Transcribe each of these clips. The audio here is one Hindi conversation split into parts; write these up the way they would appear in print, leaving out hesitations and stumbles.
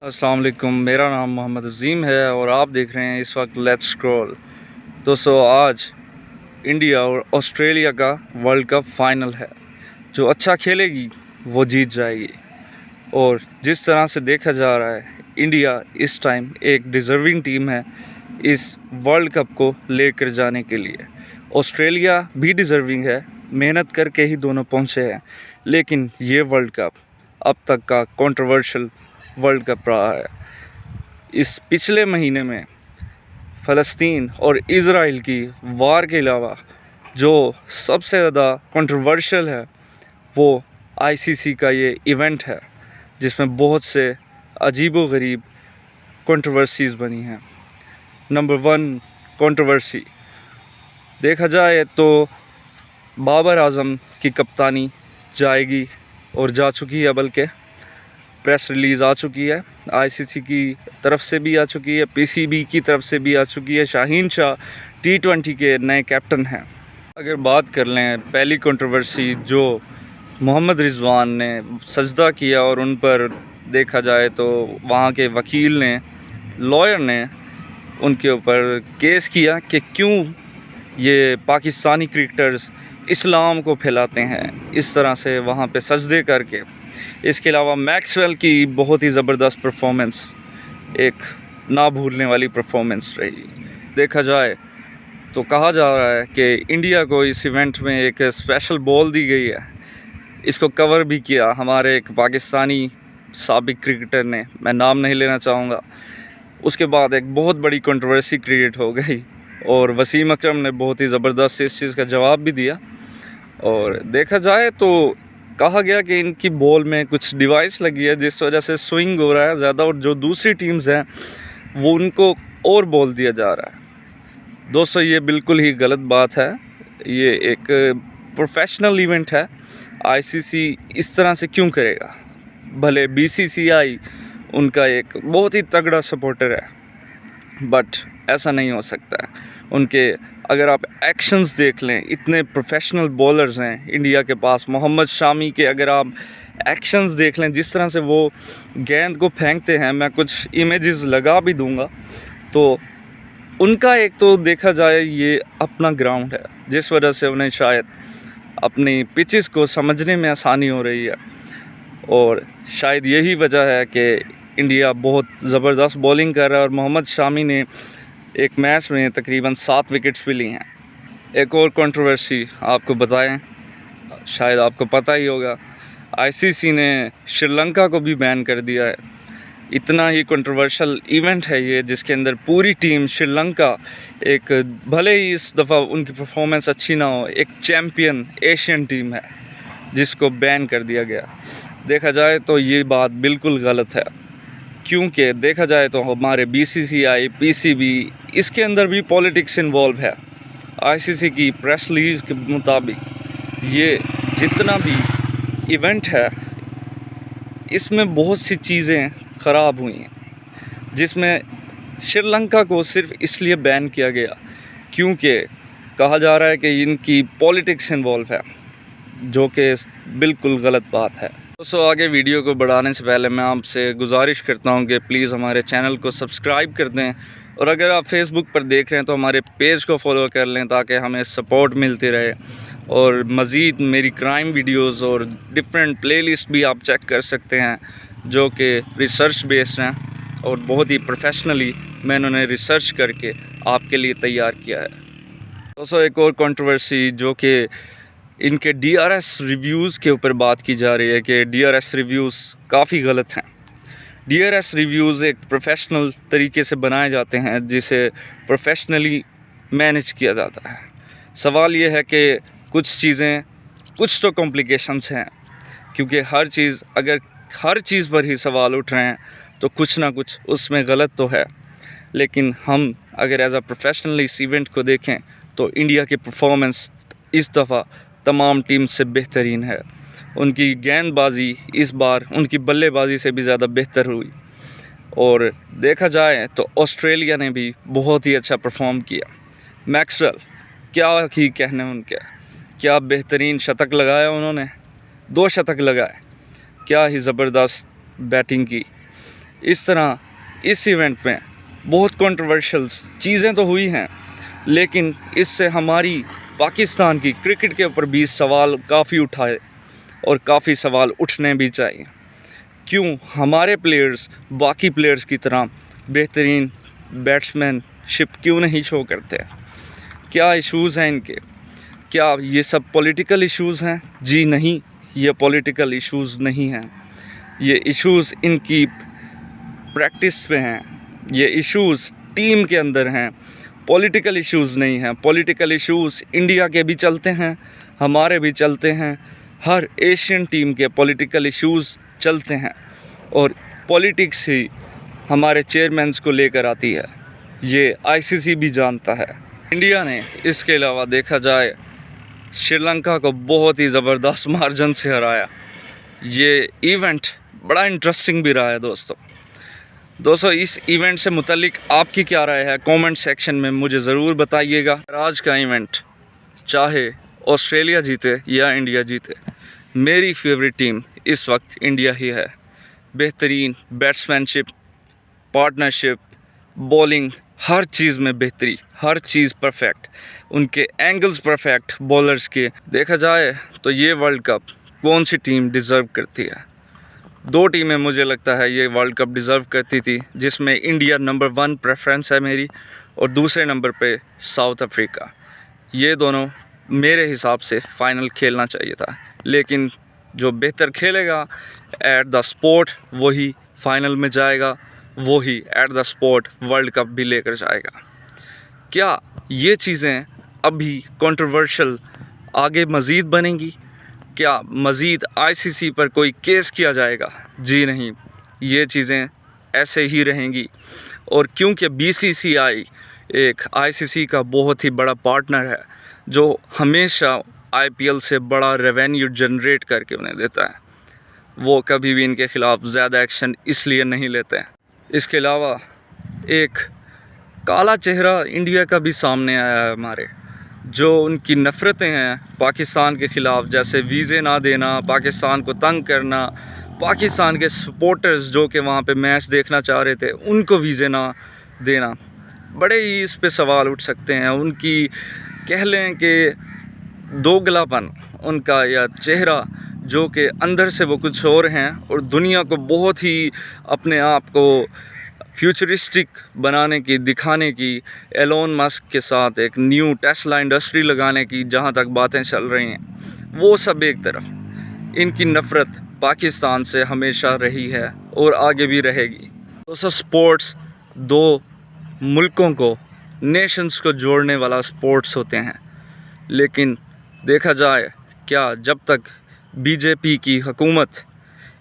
अस्सलाम वालेकुम। मेरा नाम मोहम्मद अज़ीम है और आप देख रहे हैं इस वक्त लेट्स स्क्रॉल। दोस्तों, आज इंडिया और ऑस्ट्रेलिया का वर्ल्ड कप फाइनल है। जो अच्छा खेलेगी वो जीत जाएगी। और जिस तरह से देखा जा रहा है, इंडिया इस टाइम एक डिज़र्विंग टीम है इस वर्ल्ड कप को लेकर जाने के लिए। ऑस्ट्रेलिया भी डिज़र्विंग है, मेहनत करके ही दोनों पहुँचे हैं। लेकिन ये वर्ल्ड कप अब तक का कंट्रोवर्शियल वर्ल्ड कप रहा है। इस पिछले महीने में फ़लस्तीन और इज़राइल की वार के अलावा जो सबसे ज़्यादा कंट्रोवर्शियल है वो आईसीसी का ये इवेंट है, जिसमें बहुत से अजीबो-गरीब कंट्रोवर्सीज़ बनी हैं। नंबर 1 कंट्रोवर्सी देखा जाए तो बाबर आज़म की कप्तानी जाएगी और जा चुकी है, बल्कि प्रेस रिलीज़ आ चुकी है। आईसीसी की तरफ से भी आ चुकी है, पीसीबी की तरफ से भी आ चुकी है। शाहीन शाह टी20 के नए कैप्टन हैं। अगर बात कर लें पहली कंट्रोवर्सी, जो मोहम्मद रिजवान ने सजदा किया और उन पर देखा जाए तो वहाँ के वकील ने, लॉयर ने उनके ऊपर केस किया कि क्यों ये पाकिस्तानी क्रिकेटर्स इस्लाम को फैलाते हैं इस तरह से वहाँ पे सजदे करके। इसके अलावा मैक्सवेल की बहुत ही ज़बरदस्त परफॉर्मेंस, एक ना भूलने वाली परफॉर्मेंस रही। देखा जाए तो कहा जा रहा है कि इंडिया को इस इवेंट में एक स्पेशल बॉल दी गई है। इसको कवर भी किया हमारे एक पाकिस्तानी साबिक क्रिकेटर ने, मैं नाम नहीं लेना चाहूँगा। उसके बाद एक बहुत बड़ी कंट्रोवर्सी क्रिएट हो गई और वसीम अकरम ने बहुत ही ज़बरदस्त इस चीज़ का जवाब भी दिया। और देखा जाए तो कहा गया कि इनकी बॉल में कुछ डिवाइस लगी है जिस वजह से स्विंग हो रहा है ज़्यादा, और जो दूसरी टीम्स हैं वो उनको और बॉल दिया जा रहा है। दोस्तों, ये बिल्कुल ही गलत बात है। ये एक प्रोफेशनल इवेंट है। आईसीसी इस तरह से क्यों करेगा? भले बीसीसीआई उनका एक बहुत ही तगड़ा सपोर्टर है, बट ऐसा नहीं हो सकता है। उनके अगर आप एक्शंस देख लें, इतने प्रोफेशनल बॉलर्स हैं इंडिया के पास। मोहम्मद शामी के अगर आप एक्शंस देख लें, जिस तरह से वो गेंद को फेंकते हैं, मैं कुछ इमेजेस लगा भी दूंगा। तो उनका एक तो देखा जाए ये अपना ग्राउंड है, जिस वजह से उन्हें शायद अपनी पिचेस को समझने में आसानी हो रही है। और शायद यही वजह है कि इंडिया बहुत ज़बरदस्त बॉलिंग कर रहा है और मोहम्मद शामी ने एक मैच में तकरीबन 7 विकेट्स भी ली हैं। एक और कंट्रोवर्सी आपको बताएं, शायद आपको पता ही होगा, आईसीसी ने श्रीलंका को भी बैन कर दिया है। इतना ही कंट्रोवर्शियल इवेंट है ये, जिसके अंदर पूरी टीम श्रीलंका, एक भले ही इस दफ़ा उनकी परफॉर्मेंस अच्छी ना हो, एक चैम्पियन एशियन टीम है जिसको बैन कर दिया गया। देखा जाए तो ये बात बिल्कुल गलत है, क्योंकि देखा जाए तो हमारे बीसीसीआई, पीसीबी, इसके अंदर भी पॉलिटिक्स इन्वॉल्व है। आईसीसी की प्रेस रिलीज़ के मुताबिक ये जितना भी इवेंट है इसमें बहुत सी चीज़ें ख़राब हुई हैं, जिसमें श्रीलंका को सिर्फ इसलिए बैन किया गया क्योंकि कहा जा रहा है कि इनकी पॉलिटिक्स इन्वॉल्व है, जो कि बिल्कुल गलत बात है। दोस्तों, आगे वीडियो को बढ़ाने से पहले मैं आपसे गुजारिश करता हूं कि प्लीज़ हमारे चैनल को सब्सक्राइब कर दें, और अगर आप फेसबुक पर देख रहे हैं तो हमारे पेज को फॉलो कर लें ताकि हमें सपोर्ट मिलती रहे। और मज़ीद मेरी क्राइम वीडियोस और डिफरेंट प्लेलिस्ट भी आप चेक कर सकते हैं, जो कि रिसर्च बेस्ड हैं और बहुत ही प्रोफेशनली मैंने उन्हें रिसर्च करके आपके लिए तैयार किया है। दोस्तों, एक और कंट्रोवर्सी जो कि इनके डीआरएस रिव्यूज़ के ऊपर बात की जा रही है कि डीआरएस रिव्यूज़ काफ़ी गलत हैं। डीआरएस रिव्यूज़ एक प्रोफेशनल तरीके से बनाए जाते हैं, जिसे प्रोफेशनली मैनेज किया जाता है। सवाल ये है कि कुछ चीज़ें, कुछ तो कॉम्प्लिकेशंस हैं, क्योंकि अगर हर चीज़ पर ही सवाल उठ रहे हैं तो कुछ ना कुछ उसमें गलत तो है। लेकिन हम अगर एज अ प्रोफेशनल इस इवेंट को देखें तो इंडिया की परफॉर्मेंस इस दफ़ा तमाम टीम से बेहतरीन है। उनकी गेंदबाजी इस बार उनकी बल्लेबाजी से भी ज़्यादा बेहतर हुई। और देखा जाए तो ऑस्ट्रेलिया ने भी बहुत ही अच्छा परफॉर्म किया। मैक्सवेल, क्या ही कहने उनके, क्या बेहतरीन शतक लगाया उन्होंने, 2 शतक लगाए, क्या ही ज़बरदस्त बैटिंग की। इस तरह इस इवेंट में बहुत कंट्रोवर्शियल चीज़ें तो हुई हैं, लेकिन इससे हमारी पाकिस्तान की क्रिकेट के ऊपर भी सवाल काफ़ी उठाए और काफ़ी सवाल उठने भी चाहिए। क्यों हमारे प्लेयर्स बाकी प्लेयर्स की तरह बेहतरीन बैट्समैनशिप क्यों नहीं शो करते? क्या इश्यूज़ हैं इनके? क्या ये सब पॉलिटिकल इश्यूज़ हैं? जी नहीं, ये पॉलिटिकल इश्यूज़ नहीं हैं। ये इश्यूज़ इनकी प्रैक्टिस में हैं, ये इश्यूज़ टीम के अंदर हैं, पॉलिटिकल इश्यूज़ नहीं हैं। पॉलिटिकल इश्यूज़ इंडिया के भी चलते हैं, हमारे भी चलते हैं, हर एशियन टीम के पॉलिटिकल इश्यूज़ चलते हैं और पॉलिटिक्स ही हमारे चेयरमैन्स को लेकर आती है। ये आईसीसी भी जानता है। इंडिया ने इसके अलावा देखा जाए श्रीलंका को बहुत ही ज़बरदस्त मार्जिन से हराया। ये इवेंट बड़ा इंटरेस्टिंग भी रहा है दोस्तों इस इवेंट से मुतल्लिक आपकी क्या राय है? कमेंट सेक्शन में मुझे ज़रूर बताइएगा। आज का इवेंट चाहे ऑस्ट्रेलिया जीते या इंडिया जीते, मेरी फेवरेट टीम इस वक्त इंडिया ही है। बेहतरीन बैट्समैनशिप, पार्टनरशिप, बॉलिंग, हर चीज़ में बेहतरी, हर चीज़ परफेक्ट, उनके एंगल्स परफेक्ट बॉलर्स के। देखा जाए तो ये वर्ल्ड कप कौन सी टीम डिज़र्व करती है? दो टीमें मुझे लगता है ये वर्ल्ड कप डिज़र्व करती थी, जिसमें इंडिया नंबर 1 प्रेफरेंस है मेरी और दूसरे नंबर पे साउथ अफ्रीका। ये दोनों मेरे हिसाब से फ़ाइनल खेलना चाहिए था, लेकिन जो बेहतर खेलेगा एट द स्पोर्ट वही फ़ाइनल में जाएगा, वही at the sport world cup भी लेकर जाएगा। क्या ये चीज़ें अभी कंट्रोवर्शियल आगे मज़ीद बनेंगी? क्या मज़ीद आईसीसी पर कोई केस किया जाएगा? जी नहीं, ये चीज़ें ऐसे ही रहेंगी। और क्योंकि बीसीसीआई एक आईसीसी का बहुत ही बड़ा पार्टनर है, जो हमेशा आईपीएल से बड़ा रेवेन्यू जनरेट करके उन्हें देता है, वो कभी भी इनके ख़िलाफ़ ज़्यादा एक्शन इसलिए नहीं लेते हैं। इसके अलावा एक काला चेहरा इंडिया का भी सामने आया है हमारे, जो उनकी नफ़रतें हैं पाकिस्तान के ख़िलाफ़, जैसे वीज़े ना देना, पाकिस्तान को तंग करना, पाकिस्तान के सपोर्टर्स जो कि वहाँ पे मैच देखना चाह रहे थे उनको वीज़े ना देना। बड़े ही इस पे सवाल उठ सकते हैं। उनकी कह लें कि दोगलापन उनका या चेहरा, जो कि अंदर से वो कुछ और हैं और दुनिया को बहुत ही अपने आप को फ्यूचरिस्टिक बनाने की, दिखाने की, एलोन मस्क के साथ एक न्यू टेस्ला इंडस्ट्री लगाने की जहाँ तक बातें चल रही हैं, वो सब एक तरफ, इनकी नफ़रत पाकिस्तान से हमेशा रही है और आगे भी रहेगी। दोस्तों स्पोर्ट्स दो मुल्कों को, नेशंस को जोड़ने वाला स्पोर्ट्स होते हैं, लेकिन देखा जाए क्या जब तक बीजेपी की हुकूमत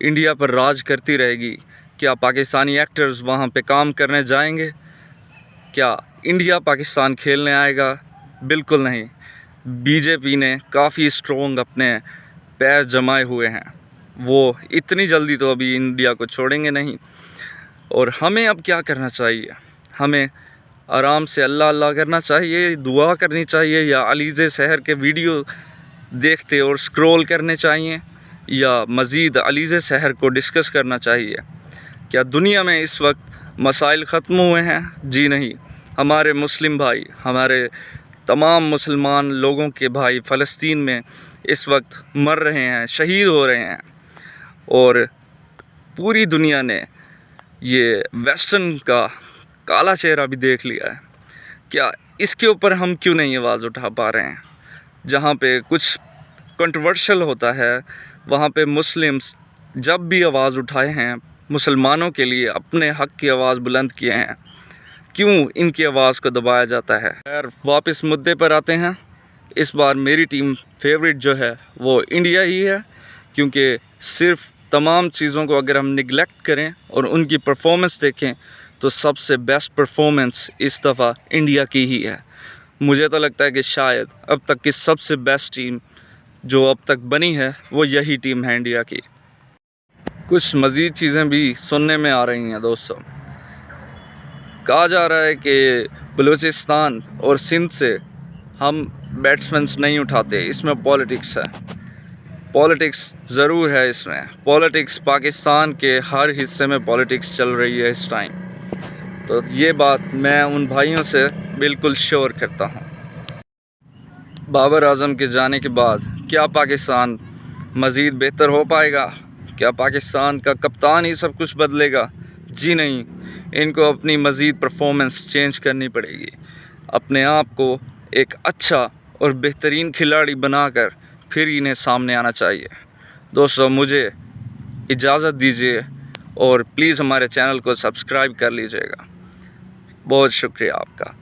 इंडिया पर राज करती रहेगी, क्या पाकिस्तानी एक्टर्स वहाँ पे काम करने जाएंगे? क्या इंडिया पाकिस्तान खेलने आएगा? बिल्कुल नहीं। बीजेपी ने काफ़ी स्ट्रॉन्ग अपने पैर जमाए हुए हैं, वो इतनी जल्दी तो अभी इंडिया को छोड़ेंगे नहीं। और हमें अब क्या करना चाहिए? हमें आराम से अल्लाह अल्लाह करना चाहिए, दुआ करनी चाहिए, या अलीज़े सहर के वीडियो देखते और स्क्रॉल करने चाहिए, या मज़ीद अलीज़े सहर को डिस्कस करना चाहिए? क्या दुनिया में इस वक्त मसाइल ख़त्म हुए हैं? जी नहीं। हमारे मुस्लिम भाई, हमारे तमाम मुसलमान लोगों के भाई फ़लस्तीन में इस वक्त मर रहे हैं, शहीद हो रहे हैं, और पूरी दुनिया ने ये वेस्टर्न का काला चेहरा भी देख लिया है। क्या इसके ऊपर हम क्यों नहीं आवाज़ उठा पा रहे हैं? जहाँ पे कुछ कंट्रोवर्शियल होता है वहाँ पे मुस्लिम्स जब भी आवाज़ उठाए हैं, मुसलमानों के लिए अपने हक़ की आवाज़ बुलंद किए हैं, क्यों इनकी आवाज़ को दबाया जाता है? खैर, वापस मुद्दे पर आते हैं। इस बार मेरी टीम फेवरेट जो है वो इंडिया ही है, क्योंकि सिर्फ तमाम चीज़ों को अगर हम निगलेक्ट करें और उनकी परफॉर्मेंस देखें तो सबसे बेस्ट परफॉर्मेंस इस दफ़ा इंडिया की ही है। मुझे तो लगता है कि शायद अब तक की सबसे बेस्ट टीम जो अब तक बनी है वो यही टीम है इंडिया की। कुछ मज़ीद चीज़ें भी सुनने में आ रही हैं दोस्तों। कहा जा रहा है कि बलूचिस्तान और सिंध से हम बैट्समैन नहीं उठाते, इसमें पॉलिटिक्स है। पॉलिटिक्स ज़रूर है इसमें। पॉलिटिक्स, पाकिस्तान के हर हिस्से में पॉलिटिक्स चल रही है इस टाइम। तो ये बात मैं उन भाइयों से बिल्कुल श्योर करता हूँ। बाबर आज़म के जाने के बाद क्या पाकिस्तान मज़ीद बेहतर हो पाएगा? क्या पाकिस्तान का कप्तान ही सब कुछ बदलेगा? जी नहीं, इनको अपनी मज़ीद परफॉर्मेंस चेंज करनी पड़ेगी। अपने आप को एक अच्छा और बेहतरीन खिलाड़ी बनाकर फिर इन्हें सामने आना चाहिए। दोस्तों, मुझे इजाज़त दीजिए और प्लीज़ हमारे चैनल को सब्सक्राइब कर लीजिएगा। बहुत शुक्रिया आपका।